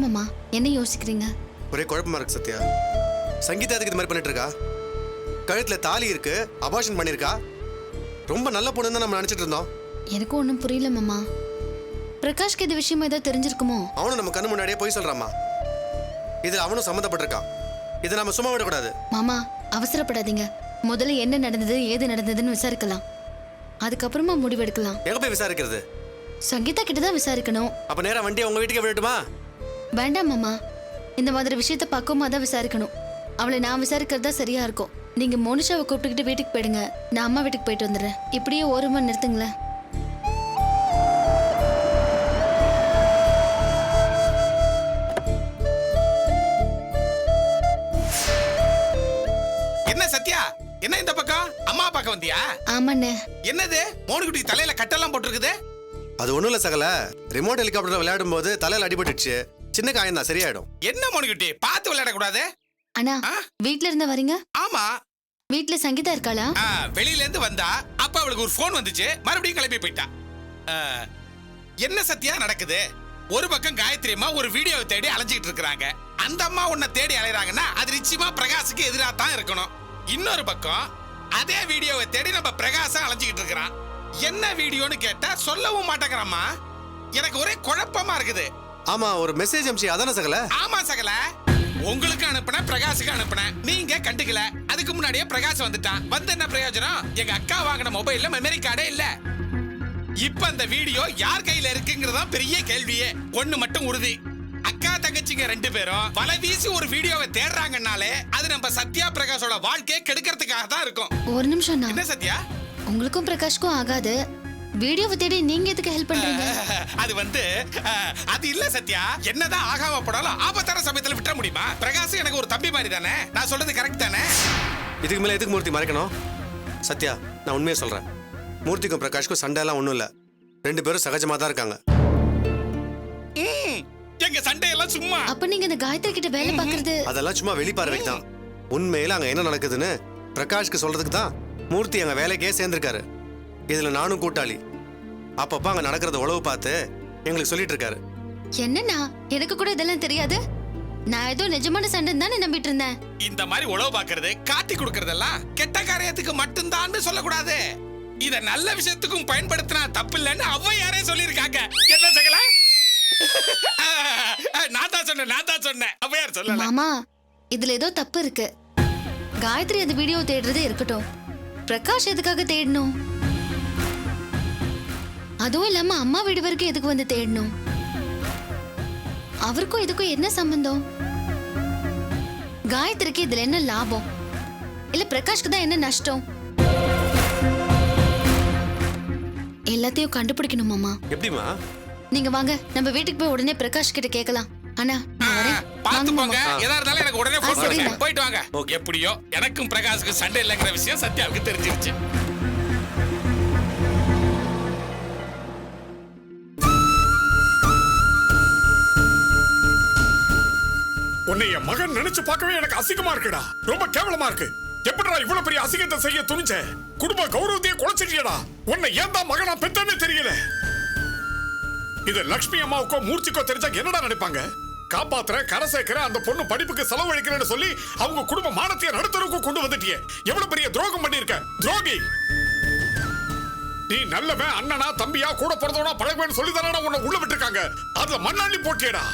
மாமா, என்ன யோசிக்கிறீங்க? ஒரே குழப்பமா இருக்கு சத்யா. சங்கீதா அதுக்கு இது மாதிரி பண்ணிட்டு இருக்கா? கழுத்துல தாலி இருக்கு, அபார்ஷன் பண்ணிருக்கா. ரொம்ப நல்ல பொண்ணு தான் நம்ம நினைச்சிட்டு இருந்தோம். எனக்கும் ஒன்றும் புரியல மாமா. பிரகாஷ்க்கு இது விஷயமா ஏதோ தெரிஞ்சிருக்குமோ? அவனும் நம்ம கண்ணு முன்னாடியே போய் சொல்றாமா. இதுல அவனும் சம்மந்தப்பட்டிருக்கான். இதை நம்ம சும்மா விடக்கூடாது. மாமா, அவசரப்படாதீங்க. முதல்ல என்ன நடந்தது, ஏது நடந்ததுன்னு விசாரிக்கலாம். அதுக்கப்புறமா முடிவெடுக்கலாம். எங்க போய் விசாரிக்கிறது? சங்கீதா கிட்ட தான் விசாரிக்கணும். அப்ப நேரா வண்டியை உங்க வீட்டுக்கு விடட்டுமா? வேண்டாம் மாமா, இந்த மாதிரி விஷயத்த பக்குவமா தான் விசாரிக்கணும். அவளை நான் விசாரிக்கிறதா சரியா இருக்கும். நீங்க மோனிஷாவை கூப்பிட்டுக்கிட்டு வீட்டுக்கு போயிடுங்க. நான் அம்மா வீட்டுக்கு போயிட்டு வந்துடுறேன். இப்படியே ஓரமா நிறுத்துங்களேன். என்ன சத்யா, என்ன இந்த பக்கம் அம்மா பார்க்க வந்தியா? ஆமாண்ணே. என்னது மோனுக்குட்டி தலையில கட்டெல்லாம் போட்டுருக்குது? அது ஒண்ணும் இல்ல சகல. ரிமோட் ஹெலிகாப்டர் விளையாடும் போது தலையில அடிபட்டுச்சு. சின்ன காயம் தான், சரியாயிடும். என்ன மோனுக்குட்டி, பார்த்து விளையாட கூடாது? அண்ணா, வீட்ல இருந்து வரீங்க? ஆமா. வீட்ல சங்கீதா இருக்காளா? வெளியில இருந்து வந்தா அப்ப அவளுக்கு ஒரு போன் வந்துச்சு, மறுபடியும் கிளம்பி போயிட்டா. என்ன சத்யா நடக்குது? ஒரு பக்கம் காயத்ரி அம்மா ஒரு வீடியோவை தேடி அலைஞ்சிட்டு இருக்காங்க. அந்த அம்மா உன்னை தேடி அலையறாங்கன்னா அது நிச்சயமா பிரகாஷுக்கு எதிராக தான் இருக்கணும். இன்னொரு பக்கம் அதே வீடியோவை தேடி நம்ம பிரகாஷம் அலைஞ்சிட்டு இருக்கிறான். என்ன வீடியோன்னு கேட்டா சொல்லவும் மாட்டேங்கிறாமா. எனக்கு ஒரே குழப்பமா இருக்குது. ஆமா, ஒரு மெசேஜ் அனுப்பிச்சு அதானே சகல? ஆமா சகல, உங்களுக்கு அனுப்புன, பிரகாஷுக்கு அனுப்புன, நீங்க கண்டுக்கல. அதுக்கு முன்னாடியே பிரகாஷ் வந்துட்டான். வந்து என்ன பிரயோஜனம்? எங்க அக்கா வாங்கின மொபைல்ல மெமரி கார்டே இல்ல. இப்ப அந்த வீடியோ யார் கையில இருக்குங்கிறதா பெரிய கேள்வியே. ஒண்ணு மட்டும் உறுதி, அக்கா தங்கச்சிங்க ரெண்டு பேரும் வலை வீசி ஒரு வீடியோவை தேடுறாங்கன்னாலே அது நம்ம சத்யா பிரகாஷோட வாழ்க்கையை கெடுக்கிறதுக்காக தான் இருக்கும். ஒரு நிமிஷம். என்ன சத்யா? உங்களுக்கும் பிரகாஷ்க்கும் ஆகாது. வீடியோவை தேடி நீங்க எதுக்கு ஹெல்ப் பண்றீங்க? அது வந்து அது இல்ல சத்யா. என்னதான் ஆகாம போனாலும் ஆபத்தான சமயத்துல விட்டுற முடியுமா? பிரகாஷ் எனக்கு ஒரு தம்பி மாதிரி தானே. நான் சொல்றது கரெக்ட் தானே? இதுக்கு மேல எதுக்கு மூர்த்தி மறைக்கணும்? சத்யா, நான் உண்மையை சொல்றேன். மூர்த்திக்கும் பிரகாஷ்க்கும் சண்டை எல்லாம் ஒண்ணும் இல்ல. ரெண்டு பேரும் சகஜமா தான் இருக்காங்க. எங்க சண்டை எல்லாம் சும்மா. அப்ப நீங்க இந்த காயத்ரி கிட்ட வேலை பாக்குறது அதெல்லாம் சும்மா வெளிப்பார்வைக்கு தான். உண்மையில அங்க என்ன நடக்குதுன்னு பிரகாஷ்க்கு சொல்றதுக்கு தான் மூர்த்தி அங்க வேலைக்கே சேர்ந்திருக்காரு. இதுல நானும் கூட்டாளி. அப்பப்ப அங்க நடக்கிறத உளவு பார்த்து எங்களுக்கு சொல்லிட்டு இருக்காரு. என்னன்னா, எனக்கு கூட இதெல்லாம் தெரியாது. நான் ஏதோ நிஜமான சண்டை தானே நம்பிட்டு இருந்தேன். இந்த மாதிரி உளவு பாக்குறது, காட்டி கொடுக்கறதெல்லாம் கெட்ட காரியத்துக்கு மட்டும்தான் சொல்லக்கூடாது. இத நல்ல விஷயத்துக்கும் பயன்படுத்தினா தப்பு இல்லைன்னு ஔவையாரே சொல்லியிருக்காங்க. என்ன சகல? நான் தான் சொன்னேன். ஔவையார் சொல்லல. மாமா, இதுல ஏதோ தப்பு இருக்கு. காயத்ரி அந்த வீடியோ தேடுறதே இருக்கட்டும், பிரகாஷ் எதுக்காக தேடணும்? அதுவும் இல்லாம அம்மா வீடு வரைக்கும் எதுக்கு வந்து தேடணும்? அவருக்கும் இதுக்கும் என்ன சம்பந்தம்? காயத்ரிக்கு இதுல என்ன லாபம்? இல்ல பிரகாஷ்க்கு தான் என்ன நஷ்டம்? எல்லாத்தையும் கண்டுபிடிக்கணும் மாமா. எப்படிமா? நீங்க வாங்க, நம்ம வீட்டுக்கு போய் உடனே பிரகாஷ் கிட்ட கேட்கலாம். அண்ணா, நான் வரேன். பாத்து போங்க. எதா இருந்தாலும் எனக்கு உடனே போன் பண்ணுங்க. சரிண்ணா. போயிட்டு வாங்க. எப்படியோ எனக்கும் பிரகாஷுக்கு சண்டை இல்லைங்கிற விஷயம் சத்யாவுக்கு தெரிஞ்சிருச்சு. உன்னை என் மகன் நினைச்சு பார்க்கவே எனக்கு அசிங்கமா இருக்குடா. ரொம்ப கேவலமா இருக்கு. எப்படிடா இவ்வளவு பெரிய அசிங்கத்தை செய்ய துணிச்ச? குடும்ப கௌரவத்தையே குலைச்சிட்டியடா. உன்னை ஏன் தான் மகனா பெத்தேன்னு தெரியல. இது லட்சுமி அம்மாவுக்கோ மூர்த்திக்கோ தெரிஞ்சா என்னடா நினைப்பாங்க? காப்பாத்துற, கரை சேர்க்கிற, அந்த பொண்ணு படிப்புக்கு செலவழிக்கிறேன்னு சொல்லி அவங்க குடும்ப மானத்தையே நடுத்தருக்கு கொண்டு வந்துட்டியே. எவ்வளவு பெரிய துரோகம் பண்ணிருக்க, துரோகி. நீ நல்லவன், அண்ணனா தம்பியா கூட பிறந்தவனா பழகுவேன்னு சொல்லி தானடா உன்னை உள்ள விட்டுருக்காங்க. அதுல மண்ணாண்டி போட்டியடா.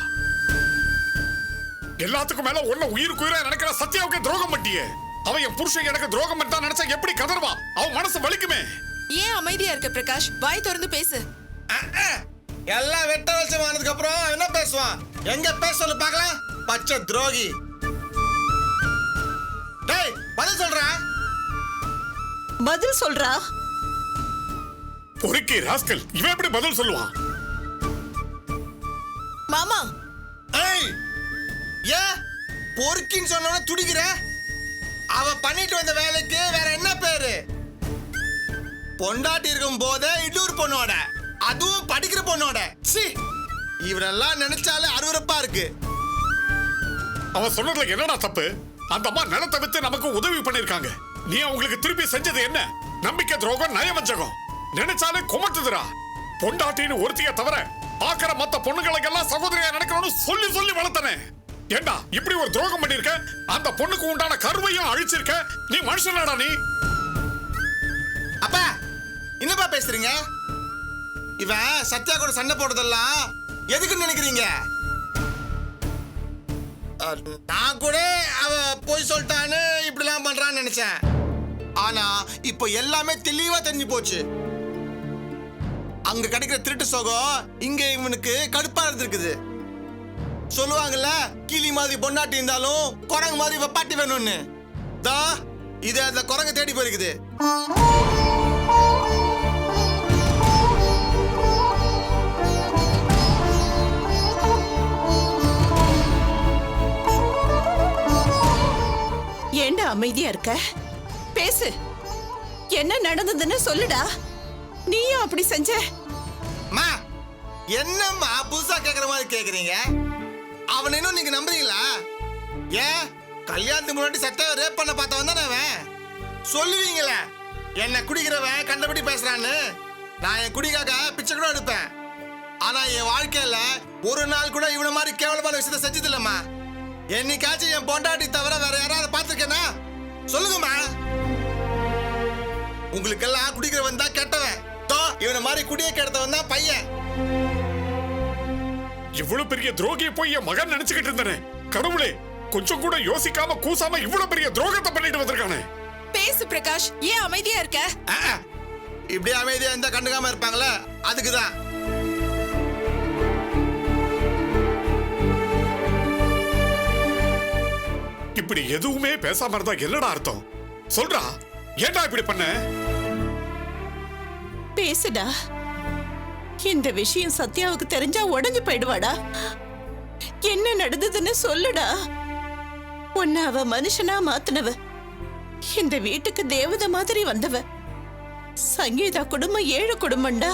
எல்லாத்துக்கும் மேல உன்ன உயிருக்கு உயிரா நினைக்கிற சத்யாவுக்கு துரோகம் பண்ணியே. அவன் என் புருஷன் எனக்கு துரோகம் பண்ணா நினைச்சா எப்படி கதறுவா? அவன் மனசு வலிக்குமே. ஏன் அமைதியா இருக்க பிரகாஷ்? வாய் திறந்து பேசு. எல்லாம் வெட்ட வெளிச்சமானதுக்கு அப்புறம் என்ன பேசுவான்? எங்க பேச சொல்லு பார்க்கலாம். பச்சை துரோகி. டேய், பதில் சொல்றா. பதில் சொல்றா. பொறுக்கி ராஸ்கல், இவன் எப்படி பதில் சொல்லுவான்? மாமா, ஏய், ஏன் பொறுக்கின்னு சொன்ன துடிக்கிற? அவ பண்ணிட்டு வந்த வேலைக்கு வேற என்ன பேரு? பொண்டாட்டி இருக்கும் போதே இன்னொரு பொண்ணோட, அதுவும் படிக்கிற பொண்ணோட. இவரெல்லாம் நினைச்சாலே அருவருப்பா இருக்கு. அவன் சொன்னதுல என்னடா தப்பு? அந்த அம்மா நிலத்தை வித்து நமக்கு உதவி பண்ணிருக்காங்க. நீ அவங்களுக்கு திருப்பி செஞ்சது என்ன? நம்பிக்கை துரோகம், நயவஞ்சகம். நினைச்சாலே குமட்டுதுரா. பொண்டாட்டின்னு ஒருத்திய தவிர பாக்குற மத்த பொண்ணுங்களுக்கு எல்லாம் சகோதரியா நடக்கணும்னு சொல்லி சொல்லி வளர்த்தனே. ஏண்டா இப்படி ஒரு துரோகம் பண்ணிருக்க? அந்த பொண்ணுக்கு உண்டான கருவையும் அழிச்சிருக்க. நீ மனுஷனாடா நீ? அப்பா என்னப்பா பேசுறீங்க? இவன் சத்யா கூட சண்டை போடுறதெல்லாம் எதுக்குன்னு நினைக்கிறீங்க? நான் கூட அவ போய் சொல்லிட்டான்னு இப்படிலாம் பண்றான்னு நினைச்சேன். ஆனா இப்போ எல்லாமே தெளிவா தெரிஞ்சு போச்சு. அங்க கிடைக்கிற திருட்டு சோகம் இங்க இவனுக்கு கடுப்பா இருந்திருக்குது. சொல்லுவாங்கல்ல, கிளி மாதிரி பொண்டாட்டி இருந்தாலும் குரங்கு மாதிரி வெப்பாட்டி வேணும்னு. தா இது அந்த குரங்கு தேடி போயிருக்குது. ஏண்டா அமைதியா இருக்க? பேசு. என்ன நடந்ததுன்னு சொல்லுடா. நீயும் அப்படி செஞ்ச? மா என்னம்மா புதுசா கேக்குற மாதிரி கேக்குறீங்க? அவன் இன்னும் நீங்க நம்புறீங்களா? ஏன் கல்யாணத்துக்கு முன்னாடி சத்யாவை ரேப் பண்ண பார்த்தவன் தானே அவன். சொல்லுவீங்களே என்ன குடிக்கிறவன் கண்டபடி பேசுறான்னு. நான் என் குடிக்காக பிச்சை கூட எடுப்பேன். ஆனா என் வாழ்க்கையில ஒரு நாள் கூட இவன மாதிரி கேவலமான விஷயத்தை செஞ்சது இல்லம்மா. என்னைக்காச்சும் என் பொண்டாட்டி தவிர வேற யாராவது பார்த்திருக்கேனா? சொல்லுங்கம்மா. உங்களுக்கெல்லாம் குடிக்கிறவன் தான் கெட்டவன். இவன மாதிரி குடிய கெடுத்தவன் தான் பையன். இவ்வளவு பெரிய துரோகியை போய் என் மகன் நினைச்சுக்கிட்டு இருந்தனே. கடவுளே, கொஞ்சம் கூட யோசிக்காம கூசாம இவ்வளவு பெரிய துரோகத்தை பண்ணிட்டு வந்திருக்கானே. பேசு பிரகாஷ், ஏன் அமைதியா இருக்க? இப்படியே அமைதியா இருந்தா கண்டுக்காம இருப்பாங்களே, அதுக்குதான். இப்படி எதுவுமே பேசாம இருந்தா என்னடா அர்த்தம்? சொல்றா, ஏன்டா இப்படி பண்ண? பேசுடா. இந்த விஷயம் சத்யாவுக்கு தெரிஞ்சா உடைஞ்சு போயிடுவாடா. என்ன நடந்ததுன்னு சொல்லுடா. உன்னை அவ மனுஷனா மாத்துனவ, இந்த வீட்டுக்கு தேவதை மாதிரி வந்தவ. சங்கீதா குடும்பம் ஏழு குடும்பம்டா.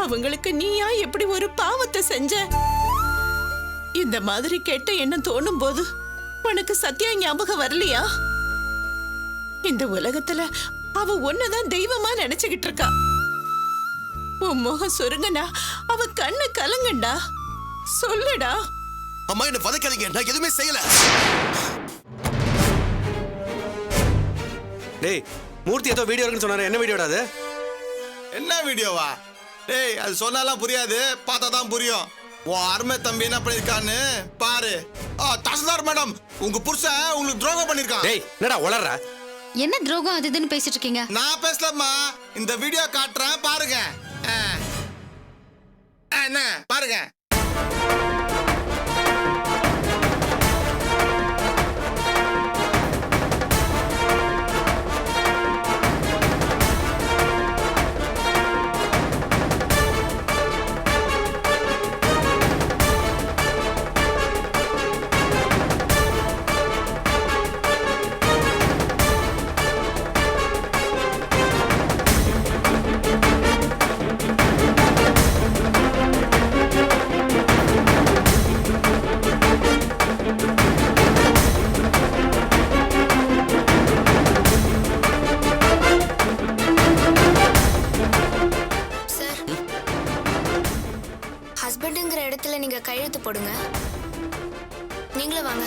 அவங்களுக்கு நீயா எப்படி ஒரு பாவத்தை செஞ்ச? இந்த மாதிரி கெட்ட எண்ணம் தோணும் போது உனக்கு சத்யா ஞாபகம் வரலையா? இந்த உலகத்துல அவ ஒன்னதான் தெய்வமா நினைச்சுக்கிட்டு இருக்கா. உன் முகம் சுருங்கனா அவ கண்ணு கலங்கண்டா. சொல்லுடா. அம்மா என்ன பதக்காதீங்க, நான் எதுவுமே செய்யல. டேய், மூர்த்தி ஏதோ வீடியோ இருக்குன்னு சொன்னாரு. என்ன வீடியோடா அது? என்ன வீடியோவா? டேய், அது சொன்னாலாம் புரியாது, பார்த்தா தான் புரியும். உன் அருமை தம்பி என்ன பண்ணிருக்கான்னு பாரு. தாசில்தார் மேடம், உங்க புருஷன் உங்களுக்கு துரோகம் பண்ணிருக்கான். டேய், என்னடா உளறற? என்ன துரோகம் அது இதுன்னு பேசிட்டு இருக்கீங்க? நான் பேசலம்மா, இந்த வீடியோ காட்டுறேன் பாருங்க. என்ன பாருங்க. ஹஸ்பண்டுங்கிற இடத்துல நீங்க கையெழுத்து போடுங்க. நீங்களும் வாங்க.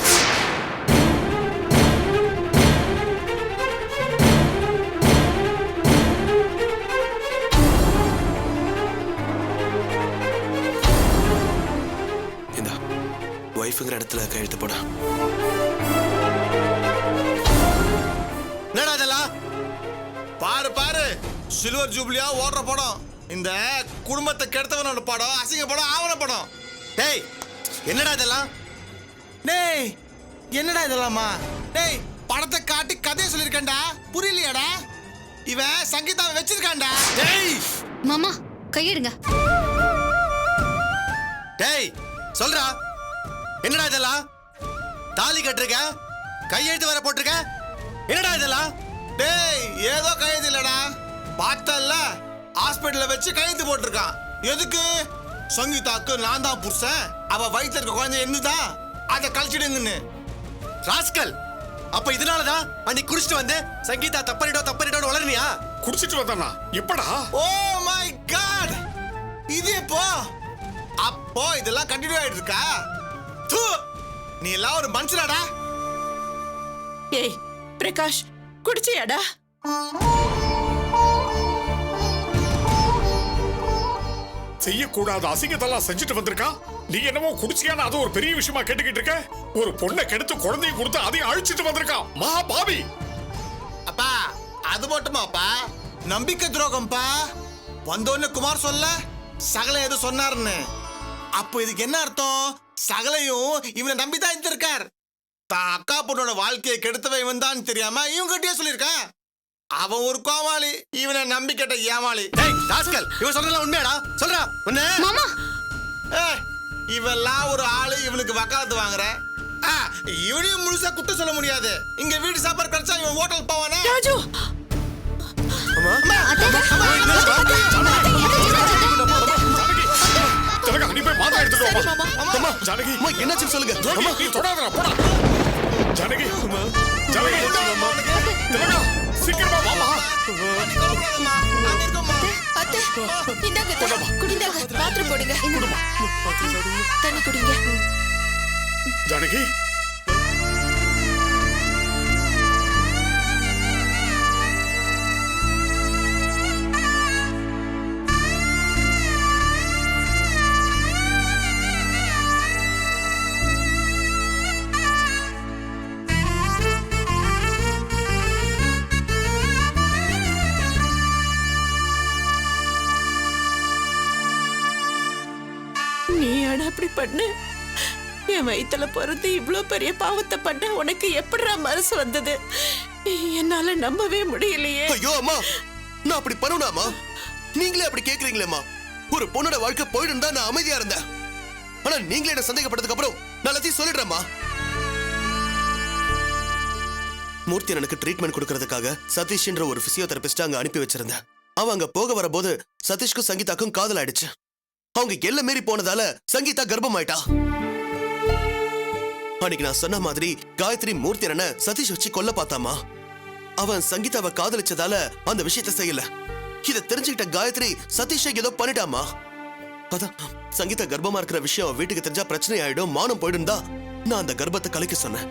இந்தா வைஃப்ங்கிற இடத்துல கையெழுத்து போட. என்னடா இதெல்லாம்? பாரு பாரு, சில்வர் ஜூப்ளியா ஓடுற படம். இந்த குடும்பத்தை கெடுத்தவனோட படம், அசிங்க படம், ஆவண படம். டேய், என்னடா இதெல்லாம்? டேய், என்னடா இதெல்லாமா? டேய், படத்தை காட்டி கதையை சொல்லிருக்கேன்டா, புரியலையாடா? இவன் சங்கீதாவை வச்சிருக்கான்டா. டேய் மாமா கையெடுங்க. டேய், சொல்றா, என்னடா இதெல்லாம்? தாலி கட்டிருக்க, கையெழுத்து வேற போட்டிருக்க, என்னடா இதெல்லாம்? டேய், ஏதோ கையெழுத்து இல்லடா, பார்த்தல்ல, ஹாஸ்பிட்டல்ல வச்சு கையெழுத்து போட்டிருக்கான். எதுக்கு? சங்கீதாக்கு நான் தான் புருஷன், அவ வயித்துல இருக்க குழந்தை என்னதான், அதை கழிச்சிடுங்கன்னு. ராஸ்கல், அப்ப இதனாலதான் அன்னைக்கு குடிச்சிட்டு வந்து சங்கீதா தப்பறிட்டோன்னு வளர்னியா? குடிச்சிட்டு வந்தானா? எப்படா? ஓ மை காட், இது எப்போ? இப்போ இதெல்லாம் கண்டினியூ ஆயிட்டு இருக்கா? தூ, நீ எல்லாம் ஒரு மனுஷனாடா. ஏய் பிரகாஷ், குடிச்சியாடா? செய்யக்கூடாத அசிங்கத்தெல்லாம் செஞ்சுட்டு வந்திருக்கான். நீ என்னமோ குடிச்சியான்னு அது ஒரு பெரிய விஷயமா கேட்டுக்கிட்டு இருக்க. ஒரு பொண்ணை கெடுத்து குழந்தைய கொடுத்து அதையும் அழிச்சிட்டு வந்திருக்கான். மகா பாவி. அப்பா அது மட்டுமாப்பா, நம்பிக்கை துரோகம்ப்பா. வந்தோன்னு குமார் சொல்ல சகல ஏதோ சொன்னாருன்னு. அப்போ இதுக்கு என்ன அர்த்தம்? சகலையும் இவனை நம்பிதான் இருந்திருக்கார். தான் அக்கா பொண்ணோட வாழ்க்கையை கெடுத்தவன் இவன் தான் தெரியாம இவன் கிட்டயே சொல்லியிருக்கான். அவன் ஒரு கோமாளி, இவனை நம்பி கேட்ட ஏமாளி. டேய் ராஸ்கல், இவன் சொல்றதெல்லாம் உண்மையாடா? சொல்றா உன்ன. மாமா இவெல்லாம் ஒரு ஆளு, இவனுக்கு வக்காலத்து வாங்குற. இவனையும் முழுசா குற்றம் சொல்ல முடியாது. இங்க வீட்டு சாப்பாடு கிடைச்சா இவன் ஹோட்டல் போவானே. ராஜு, ஜனகா, நீ போய் மாதா எடுத்துட்டு வா. அம்மா ஜானகி, அம்மா என்னாச்சுன்னு சொல்லுங்க. துரோகி, நீ தொடாதடா, போடா. ஜானகி, ஜானகி, திலகா, சீக்கிரமா வாமா. அத்தை, இந்தாங்க அத்தை. குடிந்தாங்க, பாத்ரூம் போடுங்க. தண்ணி குடிங்க. ஜானகி, நீ ஆனா அப்படி பண்ண? என் வயித்துல பிறந்து இவ்ளோ பெரிய பாவத்தை பண்ண உனக்கு எப்படிடா மனசு வந்தது? என்னால நம்பவே முடியலையே. ஐயோ அம்மா, நான் அப்படி பண்ணுனாமா? நீங்களே அப்படி கேக்குறீங்களேம்மா. ஒரு பொண்ணோட வாழ்க்கை போயிடும் தான் நான் அமைதியா இருந்தேன். ஆனா நீங்களே என்ன சந்தேகப்பட்டதுக்கு அப்புறம் நான் எல்லாத்தையும் சொல்லிடுறேம்மா. மூர்த்தி எனக்கு ட்ரீட்மெண்ட் கொடுக்கறதுக்காக சதீஷ்ன்ற ஒரு பிசியோதெரபிஸ்ட் அங்க அனுப்பி வச்சிருந்தேன். அவன் அங்க போக வரபோது சதீஷ்க்கும் சங்கீதாக்கும் காதல் ஆயிடுச்சு. அவங்க எல்லை மீறி போனதால சங்கீதா கர்ப்பம் ஆயிட்டா. அன்னைக்கு நான் சொன்ன மாதிரி காயத்ரி மூர்த்தி அண்ணனை சதீஷ் வச்சு கொல்ல பார்த்தாமா. அவன் சங்கீதாவை காதலிச்சதால அந்த விஷயத்தை செய்யல. இதை தெரிஞ்சுக்கிட்ட காயத்ரி சதீஷை ஏதோ பண்ணிட்டாமா. அதான் சங்கீதா கர்ப்பமா இருக்கிற விஷயம் வீட்டுக்கு தெரிஞ்சா பிரச்சனை ஆயிடும், மானம் போயிடும் தான் நான் அந்த கர்ப்பத்தை கலைக்க சொன்னேன்.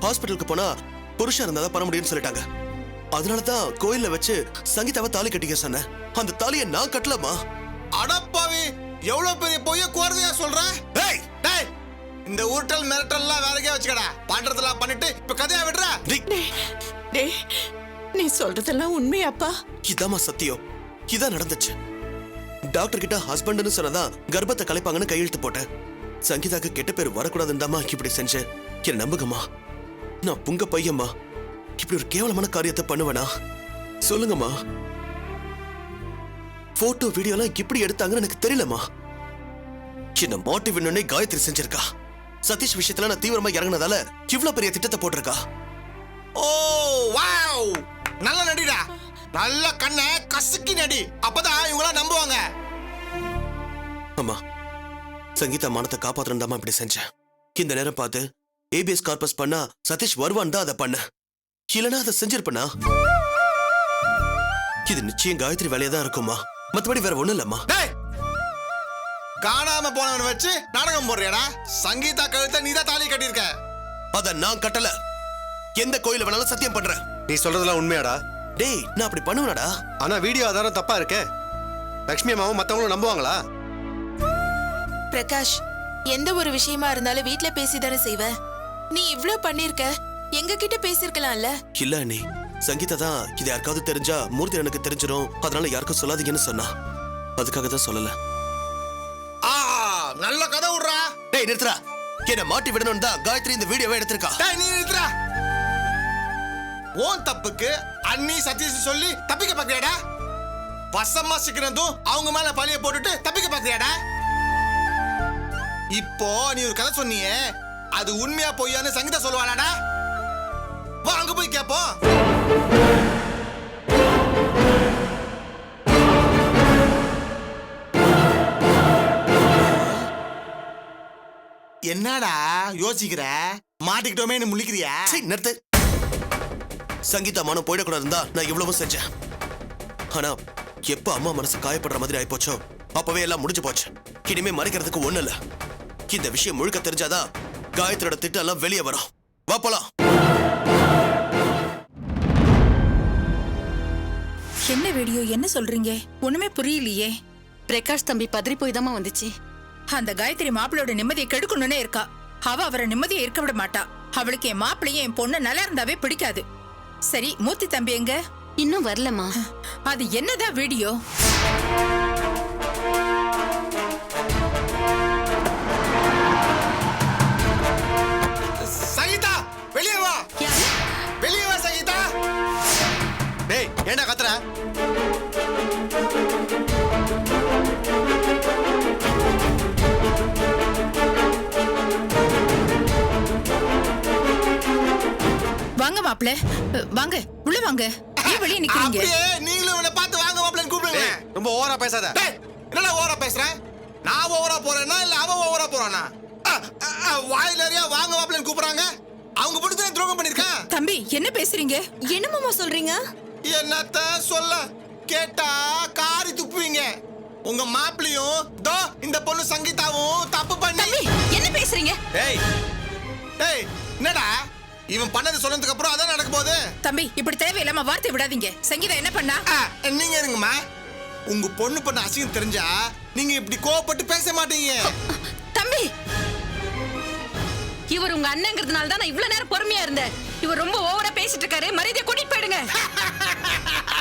ஹாஸ்பிட்டலுக்கு போனா புருஷன் இருந்தாதான் பண்ண முடியும்னு சொல்லிட்டாங்க. அதனாலதான் கோயில்ல வச்சு சங்கீதாவை தாலி கட்டிக்க சொன்னேன். அந்த தாலியை நான் கட்டலமா. அடப்பாவி, எவ்வளவு பெரிய பொய்ய கோர்வையா சொல்ற? டேய் டேய், இந்த உருட்டல் மிரட்டல்லாம் வேறக்கே வச்சுக்கடா. பண்றதெல்லாம் பண்ணிட்டு இப்ப கதையா விடுற. டேய், நீ சொல்றதெல்லாம் உண்மையாப்பா? இதாமா சத்தியம், இதான் நடந்துச்சு. டாக்டர் கிட்ட ஹஸ்பண்ட்னு சொன்னதான் கர்ப்பத்தை கலைப்பாங்கன்னு கையெழுத்து போட்டேன். சங்கீதாக்கு கெட்ட பேர் வரக்கூடாதுன்னு தாமா இப்படி செஞ்சேன். என்ன நம்புங்கம்மா, நான் புங்க பையம்மா. இப்படி ஒரு கேவலமான காரியத்தை பண்ணுவேனா? சொல்லுங்கம்மா. போட்டோ வீடியோலாம் இப்படி எடுத்தாங்கன்னு எனக்கு தெரியலம்மா. என்ன மோட்டிவ் என்னன்னே காயத்ரி செஞ்சிருக்கா. சதீஷ் விஷயத்துல நான் தீவிரமா இறங்கினதால இவ்வளவு பெரிய திட்டத்தை போட்டிருக்கா. ஓ வாவ், நல்ல நடிடா. நல்ல கண்ணை கசுக்கி நடி, அப்பதான் இவங்கள நம்புவாங்க. அம்மா, சங்கீதா மானத்தை காப்பாற்றணும் இப்படி செஞ்சேன். இந்த நேரம் பார்த்து ஏபிஎஸ் கார்பஸ் பண்ணா சதீஷ் வருவான் தான் அதை பண்ண. இல்லனா அதை செஞ்சிருப்பனா? இது நிச்சயம் காயத்ரி வேலையா தான் இருக்குமா, மத்தபடி வேற ஒண்ணும் இல்லம்மா. டேய், காணாம போனவன் வச்சு நாடகம் போடுறியாடா? சங்கீதா கழுத்தை நீதான் தாலி கட்டியிருக்க. அத நான் கட்டல. எந்த கோயில வேணாலும் சத்தியம் பண்றேன். நீ சொல்றதெல்லாம் உண்மையாடா? டேய், நான் அப்படி பண்ணுவேனாடா? ஆனா வீடியோ ஆதாரம் தப்பா இருக்கே. லட்சுமி அம்மாவும் மத்தவங்களும் நம்புவாங்களா? பிரகாஷ், எந்த ஒரு விஷயமா இருந்தாலும் வீட்ல பேசிதானே செய்வ. நீ இவ்ளோ பண்ணிருக்க, எங்க கிட்ட பேசிருக்கலாம்ல. இல்ல நீ சங்கீதா தான் இது யாருக்காவது தெரிஞ்சா மூர்த்தி எனக்கு தெரிஞ்சிடும், அதனால யாருக்கும் சொல்லாதீங்கன்னு சொன்னா. அதுக்காக தான் சொல்லல. நல்ல கதை விடுறா. டேய் நிறுத்துறா. என்ன மாட்டி விடணும் தான் காயத்ரி இந்த வீடியோவை எடுத்திருக்கா. டேய் நீ நிறுத்துறா. ஓன் தப்புக்கு அண்ணி சதீஷ் சொல்லி தப்பிக்க பாக்குறியாடா? வசமா சிக்கிறதும் அவங்க மேல பழிய போட்டுட்டு தப்பிக்க பாக்குறியாடா? இப்போ நீ ஒரு கதை சொன்னியே, அது உண்மையா பொய்யான்னு சங்கீதா சொல்லுவாளாடா? வா அங்க போய் கேப்போம். என்னடா யோசிக்கிற? மாட்டிக்கிட்டோமே முழிக்கிறியா? நிறுத்து. சங்கீதா மானம் போயிடக்கூடாது தான் நான் இவ்வளவும் செஞ்சேன். ஆனா எப்ப அம்மா மனசு காயப்படுற மாதிரி ஆயிப்போச்சோ அப்பவே எல்லாம் முடிஞ்சு போச்சு. இனிமே மறைக்கிறதுக்கு ஒண்ணு இல்ல. இந்த விஷயம் முழுக்க தெரிஞ்சாதான் காயத்ரியோட திட்டம் எல்லாம் வெளியே வரும். வா போலாம். என்ன வீடியோ, என்ன சொல்றீங்க? ஒண்ணுமே புரியலையே. பிரகாஷ் தம்பி பதறி போய் தாமா வந்துச்சு. அந்த காயத்ரி மாப்பிளோட நிம்மதியை கெடுக்கணும்னே இருக்கா. அவ அவரை நிம்மதியை இருக்க விட மாட்டா. அவளுக்கு என் மாப்பிளையும் என் பொண்ணு நல்லா இருந்தாவே பிடிக்காது. சரி, மூர்த்தி தம்பி எங்க? இன்னும் வரலமா. அது என்னதான் வீடியோ? சங்கீதா வெளியே வா. வெளியே வா சங்கீதா. டேய் ஏன்டா கத்துற? வாங்க மாப்பிள, வாங்க உள்ள வாங்க. ஏன் வெளியே நிக்கிறீங்க? அப்படியே நீங்களும் இவனை பார்த்து வாங்க மாப்பிளைன்னு கூப்பிடுங்க. டேய் ரொம்ப ஓவரா பேசாத. டேய் என்னடா ஓவரா பேசுறேன்? நான் ஓவரா போறேனா இல்ல அவன் ஓவரா போறானா? வாய் நிறைய வாங்க மாப்பிளைன்னு கூப்பிடுறாங்க. அவங்க பிடிச்ச துரோகம் பண்ணிருக்கான். தம்பி என்ன பேசுறீங்க? என்ன மாமா சொல்றீங்க? என்னத்த சொல்ல, கேட்டா காரி துப்புவீங்க. உங்க மாப்பிளையும் தோ இந்த பொண்ணு சங்கீதாவும் தப்பு பண்ணி. என்ன பேசுறீங்க? டேய் டேய் என்னடா இவன் பண்ணது சொன்னதுக்கு அப்புறம் அதான் நடக்க போகுது. தம்பி இப்படி தேவையில்லாம வார்த்தை விடாதீங்க. சங்கீதா என்ன பண்ணா? நீங்க இருங்கம்மா. உங்க பொண்ணு பண்ண அசிங்கம் தெரிஞ்சா நீங்க இப்படி கோவப்பட்டு பேச மாட்டீங்க. தம்பி, இவர் உங்க அண்ணங்கிறதுனால தான் நான் இவ்வளவு நேரம் பொறுமையா இருந்தேன். இவர் ரொம்ப ஓவரா பேசிட்டு இருக்காரு. மரியாதையை கூட்டிட்டு போயிடுங்க.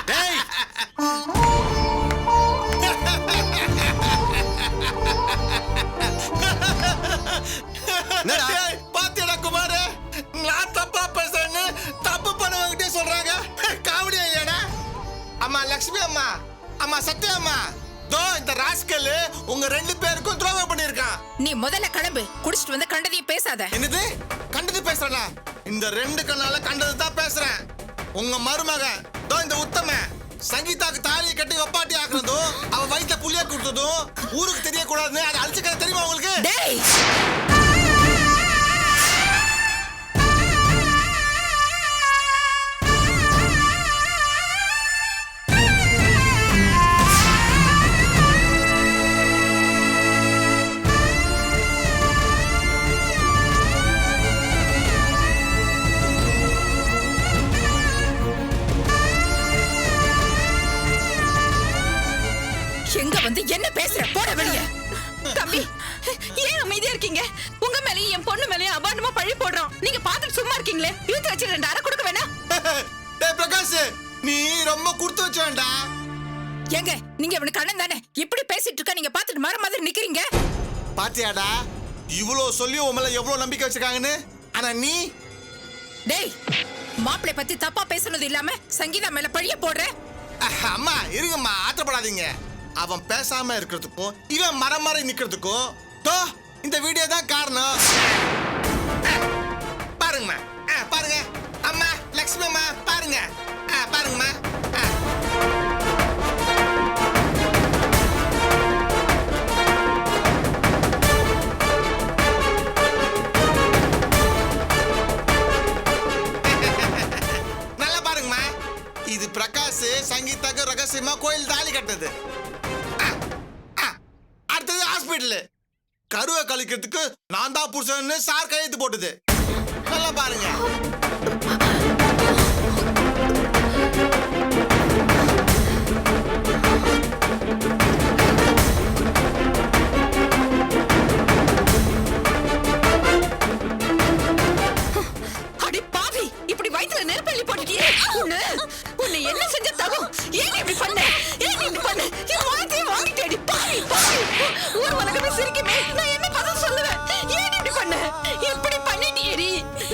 டேய் என்னடா? பாத்தியடா குமார், நான் தப்பா பேசுறேன்னு தப்பு பண்ணவங்கிட்டே சொல்றாங்க. காமெடியா இல்லையாடா? அம்மா லட்சுமி அம்மா, அம்மா சத்யா அம்மா, தோ இந்த ராஸ்கல் உங்க 2 பேருக்கும் துரோகம் பண்ணிருக்கான். நீ முதல்ல கிளம்பு. குடிச்சிட்டு வந்து கண்டதையும் பேசாத. என்னது கண்டது பேசுறனா? இந்த 2 கண்ணால கண்டது தான் பேசுறேன். உங்க மருமகன் தோ இந்த உத்தம சங்கீதாக்கு தாலியை கட்டி வப்பாட்டி ஆக்குறதும் அவ வயிற்ற புளியா கொடுத்ததும் ஊருக்கு தெரியக்கூடாதுன்னு அதை அழிச்சுக்க தெரியுமா உங்களுக்கு? டேய் எங்க வந்து என்ன பேசுற? போட வெளிய. தம்பி, ஏன் அமைதியா இருக்கீங்க? உங்க மேலயும் என் பொண்ணு மேலயும் அபாண்டமா பழி போடுறோம். நீங்க பார்த்துட்டு சும்மா இருக்கீங்களே? இழுத்து வச்சு 2 அரை கொடுக்க வேணாம்? டேய் பிரகாஷ், நீ ரொம்ப கொடுத்து வச்ச வேண்டாம். எங்க நீங்க இவனுக்கு அண்ணன் தானே? இப்படி பேசிட்டு இருக்க, நீங்க பார்த்துட்டு மர மாதிரி நிக்கிறீங்க. பாத்தியாடா இவ்வளோ சொல்லி உன் மேல எவ்வளவு நம்பிக்கை வச்சிருக்காங்கன்னு. ஆனா நீ டேய் மாப்பிளை பத்தி தப்பா பேசுனது இல்லாம சங்கீதா மேல பழிய போடுற. அம்மா இருங்கம்மா, ஆத்திரப்படாதீங்க. அவன் பேசாம இருக்கிறதுக்கும் இவன் மரம் மாறி நிக்கிறதுக்கும் தோ இந்த வீடியோ தான் காரணம். பாருங்கம்மா, பாருங்க அம்மா லட்சுமி அம்மா, பாருங்க பாருங்கம்மா. நல்லா பாருங்கம்மா. இது பிரகாஷ் சங்கீதாக்கு ரகசியமா கோயில் தாலி கட்டது. அடுத்தது ஹாஸ்பிடல் கருவை கழிக்கிறதுக்கு நான் தான் புருஷன்னு சார் கையெழுத்து போட்டது. நல்லா பாருங்க. அடி பாவி, இப்படி வயித்துல நெருப்பள்ளி போட்டுட்டியே. உன்னை என்ன செஞ்ச தகும்? ஏன் இப்படி பண்ண? ஏன் இப்படி பண்ண? என் வாழ்க்கையை வாங்கிட்டேடி பாவி பாவி. ஊர் உலகமே சிரிக்குமே. நான் என்ன பதில் சொல்லுவேன்? ஏன் இப்படி பண்ண? இப்படி பண்ணிட்டியேடி.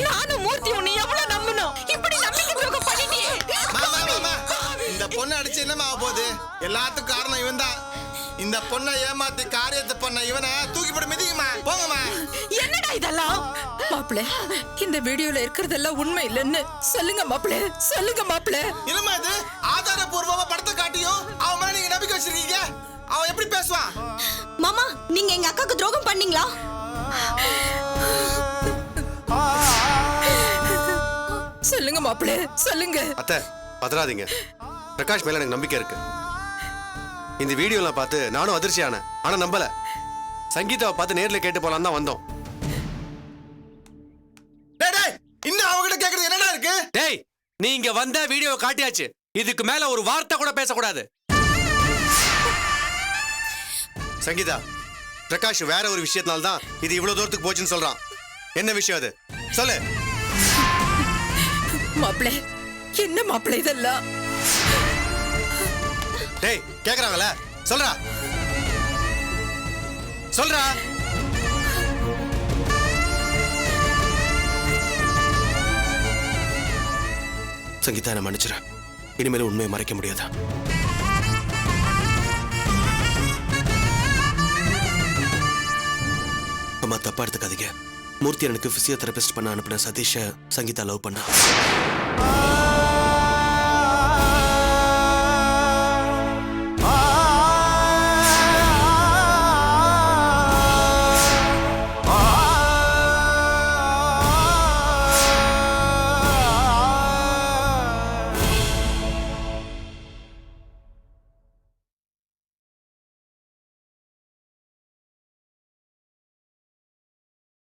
நானும் மூர்த்தி உன்னை எவ்வளவு நம்பணும். இப்படி நம்பிக்கை துரோகம் பண்ணிட்டியே. இந்த பொண்ணை அடிச்சு என்னமா ஆக போகுது? எல்லாத்துக்கும் காரணம் இவன் தான். இந்த பொண்ணை ஏமாத்தி காரியத்தை பண்ண இவனை தூக்கி போட்டு மிதிக்குமா? போங்கம்மா. என்னடா இதெல்லாம்? மாப்பிள இந்த வீடியோல இருக்கிறதெல்லாம் உண்மை இல்லைன்னு சொல்லுங்க மாப்பிள, சொல்லுங்க மாப்பிள. என்னம்மா இது? ஆதாரபூர்வமா படத்தை காட்டியும் அவன் மேல நீங்க நம்பிக்கை வச்சிருக்கீங்க. அவன் எப்படி பேசுவான்? மாமா, நீங்க எங்க அக்காக்கு துரோகம் பண்ணீங்களா? சொல்லுங்க மாப்பிள, சொல்லுங்க. அத்தை பதறாதீங்க. பிரகாஷ் மேல எனக்கு நம்பிக்கை இருக்கு. இந்த வீடியோலாம் பார்த்து நானும் அதிர்ச்சியானேன். ஆனா நம்பல. சங்கீதாவை பார்த்து நேர்ல கேட்டு போலாம் தான் வந்தோம். டேய் டேய் இன்னும் அவகிட்ட கேக்குறது என்னடா இருக்கு? டேய் நீ இங்க வந்த வீடியோ காட்டியாச்சு, இதுக்கு மேல ஒரு வார்த்தை கூட பேசக்கூடாது. சங்கீதா, பிரகாஷ் வேற ஒரு விஷயத்தினால தான் இது இவ்வளவு தூரத்துக்கு போச்சுன்னு சொல்றான். என்ன விஷயம் அது சொல்லு. மாப்பிள்ளை என்ன மாப்பிள்ளை இதெல்லாம்? டேய் கேக்குறாங்கல்ல, சொல்றா சொல்றா. சங்கீதா நான் மன்னிச்சிடறேன். இனிமேல் உண்மையை மறைக்க முடியாதா? அம்மா தப்பா எடுத்துக்காதீங்க. மூர்த்தி எனக்கு பிசியோதெரபிஸ்ட் பண்ண அனுப்பின சதீஷ சங்கீதா லவ் பண்ணா.